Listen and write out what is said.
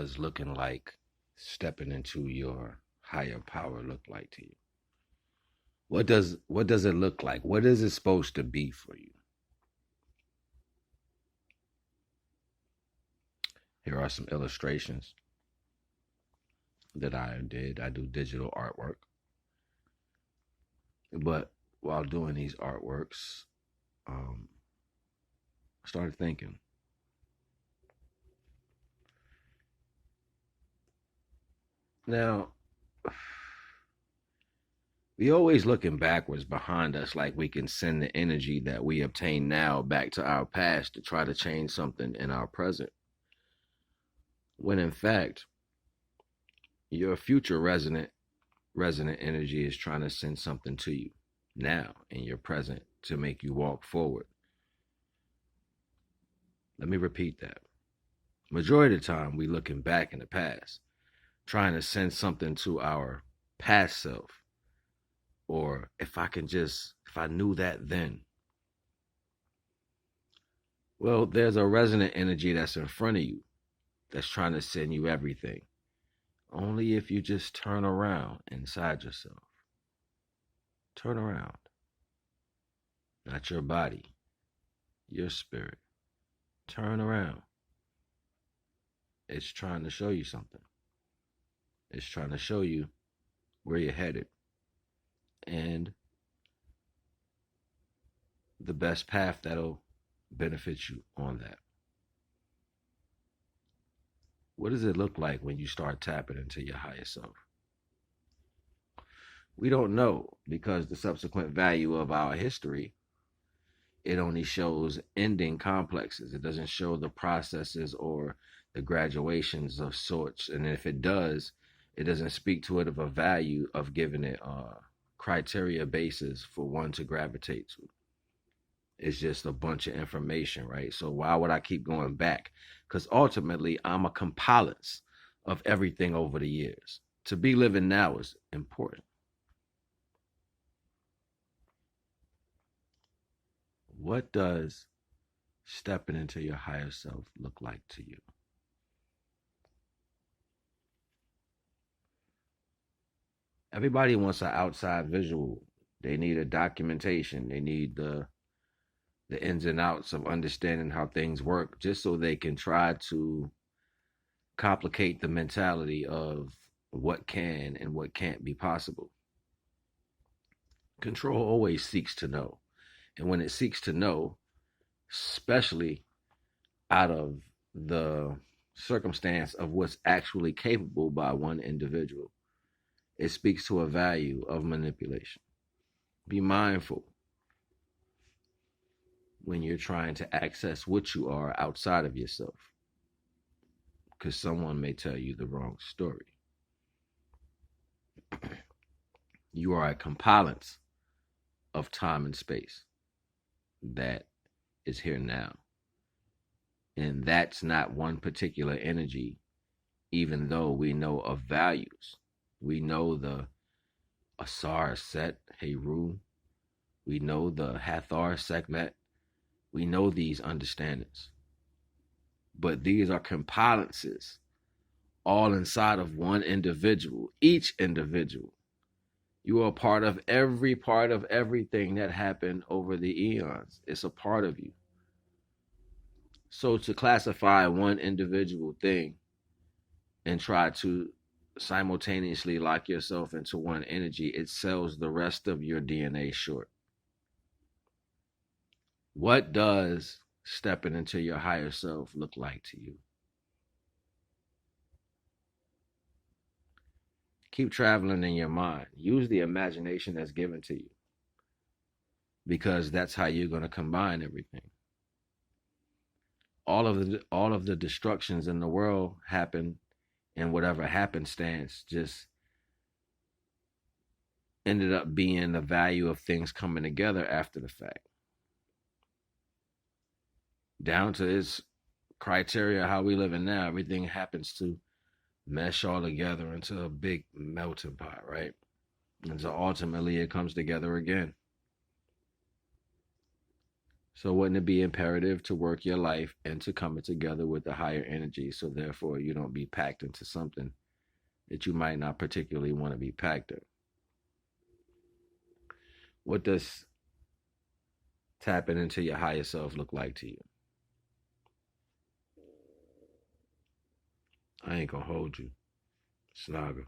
does looking like stepping into your higher power look like to you? What does it look like? What is it supposed to be for you? Here are some illustrations that I did. I do digital artwork. But while doing these artworks, I started thinking, now, we always looking backwards behind us like we can send the energy that we obtain now back to our past to try to change something in our present. When in fact, your future resonant energy is trying to send something to you now in your present to make you walk forward. Let me repeat that. Majority of the time, we looking back in the past, trying to send something to our past self. Or if I knew that then. Well, there's a resonant energy that's in front of you that's trying to send you everything. Only if you just turn around inside yourself. Turn around. Not your body, your spirit. Turn around. It's trying to show you something. It's trying to show you where you're headed and the best path that'll benefit you on that. What does it look like when you start tapping into your higher self? We don't know because the subsequent value of our history, it only shows ending complexes. It doesn't show the processes or the graduations of sorts. And if it does, it doesn't speak to it of a value of giving it criteria basis for one to gravitate to. It's just a bunch of information, right? So why would I keep going back? Because ultimately, I'm a compilance of everything over the years. To be living now is important. What does stepping into your higher self look like to you? Everybody wants an outside visual. They need a documentation. They need the ins and outs of understanding how things work just so they can try to complicate the mentality of what can and what can't be possible. Control always seeks to know. And when it seeks to know, especially out of the circumstance of what's actually capable by one individual, it speaks to a value of manipulation. Be mindful when you're trying to access what you are outside of yourself, because someone may tell you the wrong story. You are a compilance of time and space that is here now. And that's not one particular energy, even though we know of values. We know the Asar Set, Heru. We know the Hathar Sekmet. We know these understandings. But these are compilances all inside of one individual, each individual. You are part of everything that happened over the eons. It's a part of you. So to classify one individual thing and try to simultaneously lock yourself into one energy, it sells the rest of your DNA short. What does stepping into your higher self look like to you? Keep traveling in your mind. Use the imagination that's given to you, because that's how you're going to combine everything. All of the destructions in the world happen, and whatever happenstance just ended up being the value of things coming together after the fact. Down to its criteria, how we living now, everything happens to mesh all together into a big melting pot, right? And so ultimately it comes together again. So wouldn't it be imperative to work your life into coming together with the higher energy, so therefore you don't be packed into something that you might not particularly want to be packed in? What does tapping into your higher self look like to you? I ain't gonna hold you. It's Naga.